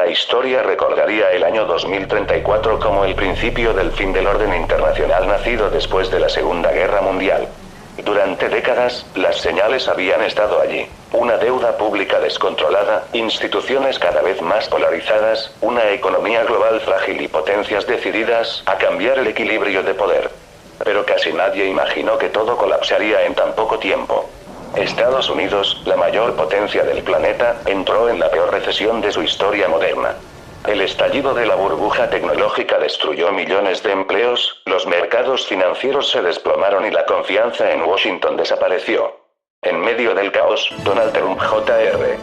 La historia recordaría el año 2034 como el principio del fin del orden internacional nacido después de la Segunda Guerra Mundial. Durante décadas, las señales habían estado allí. Una deuda pública descontrolada, instituciones cada vez más polarizadas, una economía global frágil y potencias decididas a cambiar el equilibrio de poder. Pero casi nadie imaginó que todo colapsaría en tan poco tiempo. Estados Unidos, la mayor potencia del planeta, entró en la peor recesión de su historia moderna. El estallido de la burbuja tecnológica destruyó millones de empleos, los mercados financieros se desplomaron y la confianza en Washington desapareció. En medio del caos, Donald Trump Jr.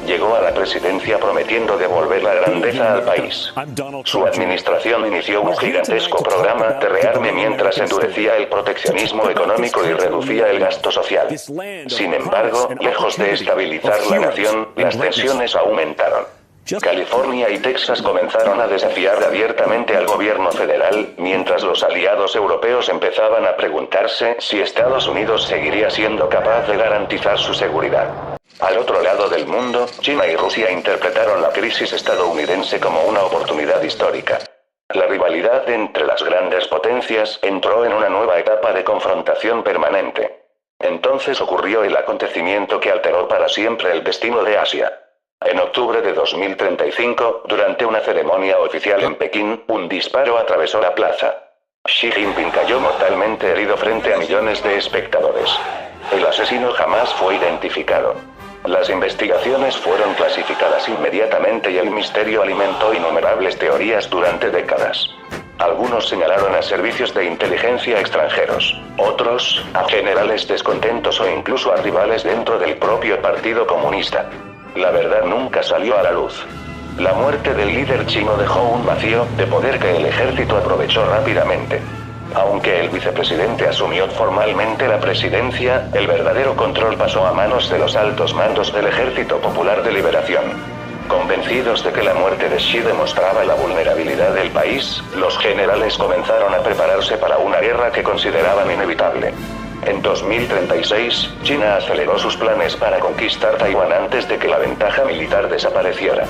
llegó a la presidencia prometiendo devolver la grandeza al país. Su administración inició un gigantesco programa de rearme mientras endurecía el proteccionismo económico y reducía el gasto social. Sin embargo, lejos de estabilizar la nación, las tensiones aumentaron. California y Texas comenzaron a desafiar abiertamente al gobierno federal, mientras los aliados europeos empezaban a preguntarse si Estados Unidos seguiría siendo capaz de garantizar su seguridad. Al otro lado del mundo, China y Rusia interpretaron la crisis estadounidense como una oportunidad histórica. La rivalidad entre las grandes potencias entró en una nueva etapa de confrontación permanente. Entonces ocurrió el acontecimiento que alteró para siempre el destino de Asia. En octubre de 2035, durante una ceremonia oficial en Pekín, un disparo atravesó la plaza. Xi Jinping cayó mortalmente herido frente a millones de espectadores. El asesino jamás fue identificado. Las investigaciones fueron clasificadas inmediatamente y el misterio alimentó innumerables teorías durante décadas. Algunos señalaron a servicios de inteligencia extranjeros, otros, a generales descontentos o incluso a rivales dentro del propio Partido Comunista. La verdad nunca salió a la luz. La muerte del líder chino dejó un vacío de poder que el ejército aprovechó rápidamente. Aunque el vicepresidente asumió formalmente la presidencia, el verdadero control pasó a manos de los altos mandos del Ejército Popular de Liberación. Convencidos de que la muerte de Xi demostraba la vulnerabilidad del país, los generales comenzaron a prepararse para una guerra que consideraban inevitable. En 2036, China aceleró sus planes para conquistar Taiwán antes de que la ventaja militar desapareciera.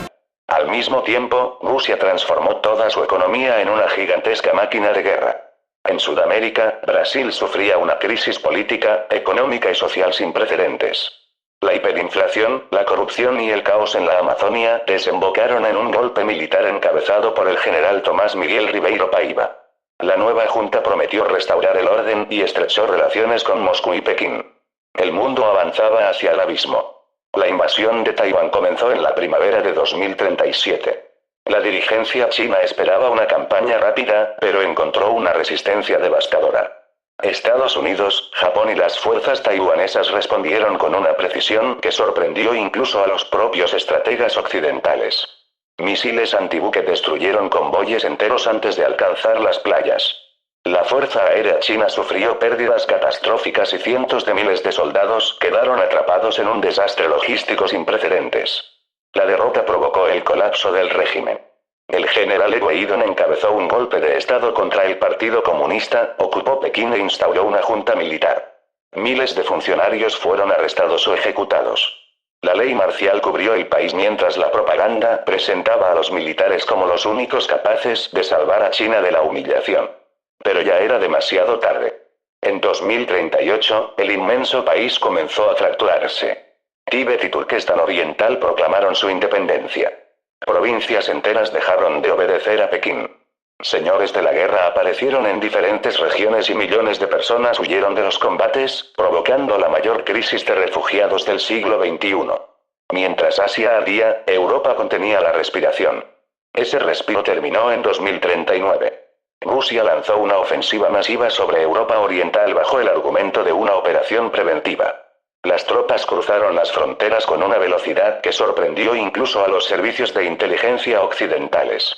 Al mismo tiempo, Rusia transformó toda su economía en una gigantesca máquina de guerra. En Sudamérica, Brasil sufría una crisis política, económica y social sin precedentes. La hiperinflación, la corrupción y el caos en la Amazonia desembocaron en un golpe militar encabezado por el general Tomás Miguel Ribeiro Paiva. La nueva junta prometió restaurar el orden y estrechó relaciones con Moscú y Pekín. El mundo avanzaba hacia el abismo. La invasión de Taiwán comenzó en la primavera de 2037. La dirigencia china esperaba una campaña rápida, pero encontró una resistencia devastadora. Estados Unidos, Japón y las fuerzas taiwanesas respondieron con una precisión que sorprendió incluso a los propios estrategas occidentales. Misiles antibuque destruyeron convoyes enteros antes de alcanzar las playas. La Fuerza Aérea China sufrió pérdidas catastróficas y cientos de miles de soldados quedaron atrapados en un desastre logístico sin precedentes. La derrota provocó el colapso del régimen. El general He Weidong encabezó un golpe de estado contra el Partido Comunista, ocupó Pekín e instauró una junta militar. Miles de funcionarios fueron arrestados o ejecutados. La ley marcial cubrió el país mientras la propaganda presentaba a los militares como los únicos capaces de salvar a China de la humillación. Pero ya era demasiado tarde. En 2038, el inmenso país comenzó a fracturarse. Tíbet y Turquestán Oriental proclamaron su independencia. Provincias enteras dejaron de obedecer a Pekín. Señores de la guerra aparecieron en diferentes regiones y millones de personas huyeron de los combates, provocando la mayor crisis de refugiados del siglo XXI. Mientras Asia ardía, Europa contenía la respiración. Ese respiro terminó en 2039. Rusia lanzó una ofensiva masiva sobre Europa Oriental bajo el argumento de una operación preventiva. Las tropas cruzaron las fronteras con una velocidad que sorprendió incluso a los servicios de inteligencia occidentales.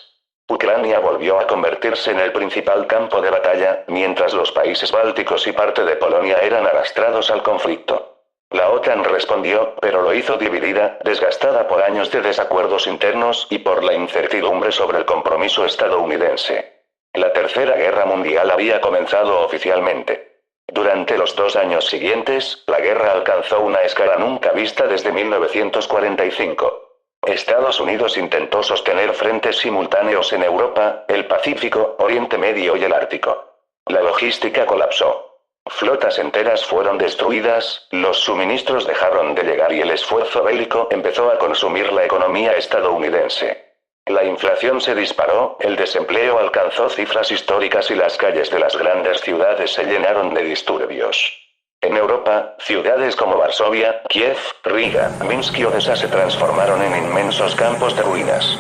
Ucrania volvió a convertirse en el principal campo de batalla, mientras los países bálticos y parte de Polonia eran arrastrados al conflicto. La OTAN respondió, pero lo hizo dividida, desgastada por años de desacuerdos internos y por la incertidumbre sobre el compromiso estadounidense. La Tercera Guerra Mundial había comenzado oficialmente. Durante los 2 años siguientes, la guerra alcanzó una escala nunca vista desde 1945. Estados Unidos intentó sostener frentes simultáneos en Europa, el Pacífico, Oriente Medio y el Ártico. La logística colapsó. Flotas enteras fueron destruidas, los suministros dejaron de llegar y el esfuerzo bélico empezó a consumir la economía estadounidense. La inflación se disparó, el desempleo alcanzó cifras históricas y las calles de las grandes ciudades se llenaron de disturbios. En Europa, ciudades como Varsovia, Kiev, Riga, Minsk y Odessa se transformaron en inmensos campos de ruinas.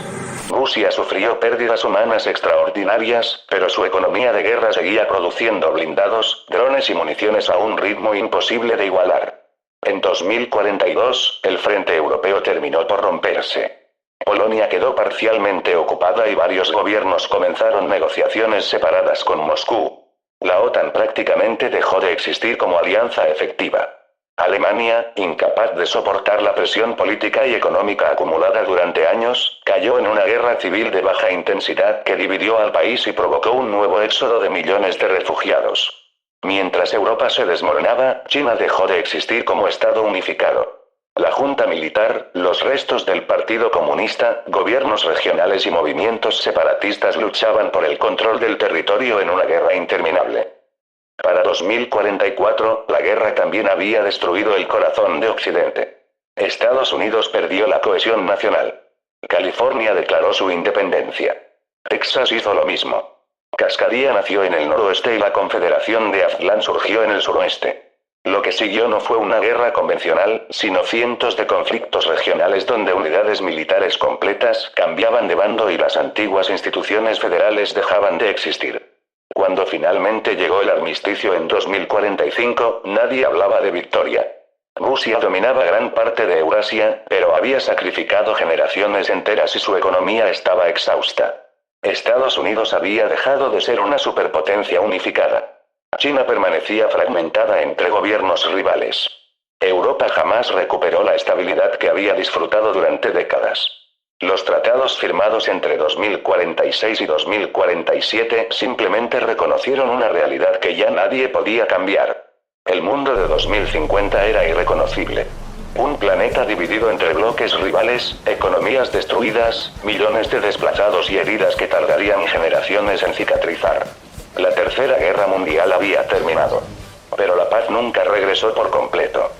Rusia sufrió pérdidas humanas extraordinarias, pero su economía de guerra seguía produciendo blindados, drones y municiones a un ritmo imposible de igualar. En 2042, el frente europeo terminó por romperse. Polonia quedó parcialmente ocupada y varios gobiernos comenzaron negociaciones separadas con Moscú. La OTAN prácticamente dejó de existir como alianza efectiva. Alemania, incapaz de soportar la presión política y económica acumulada durante años, cayó en una guerra civil de baja intensidad que dividió al país y provocó un nuevo éxodo de millones de refugiados. Mientras Europa se desmoronaba, China dejó de existir como Estado unificado. La junta militar, los restos del Partido Comunista, gobiernos regionales y movimientos separatistas luchaban por el control del territorio en una guerra interminable. Para 2044, la guerra también había destruido el corazón de Occidente. Estados Unidos perdió la cohesión nacional. California declaró su independencia. Texas hizo lo mismo. Cascadia nació en el noroeste y la Confederación de Aztlán surgió en el suroeste. Lo que siguió no fue una guerra convencional, sino cientos de conflictos regionales donde unidades militares completas cambiaban de bando y las antiguas instituciones federales dejaban de existir. Cuando finalmente llegó el armisticio en 2045, nadie hablaba de victoria. Rusia dominaba gran parte de Eurasia, pero había sacrificado generaciones enteras y su economía estaba exhausta. Estados Unidos había dejado de ser una superpotencia unificada. China permanecía fragmentada entre gobiernos rivales. Europa jamás recuperó la estabilidad que había disfrutado durante décadas. Los tratados firmados entre 2046 y 2047 simplemente reconocieron una realidad que ya nadie podía cambiar. El mundo de 2050 era irreconocible. Un planeta dividido entre bloques rivales, economías destruidas, millones de desplazados y heridas que tardarían generaciones en cicatrizar. La Tercera Guerra Mundial había terminado. Pero la paz nunca regresó por completo.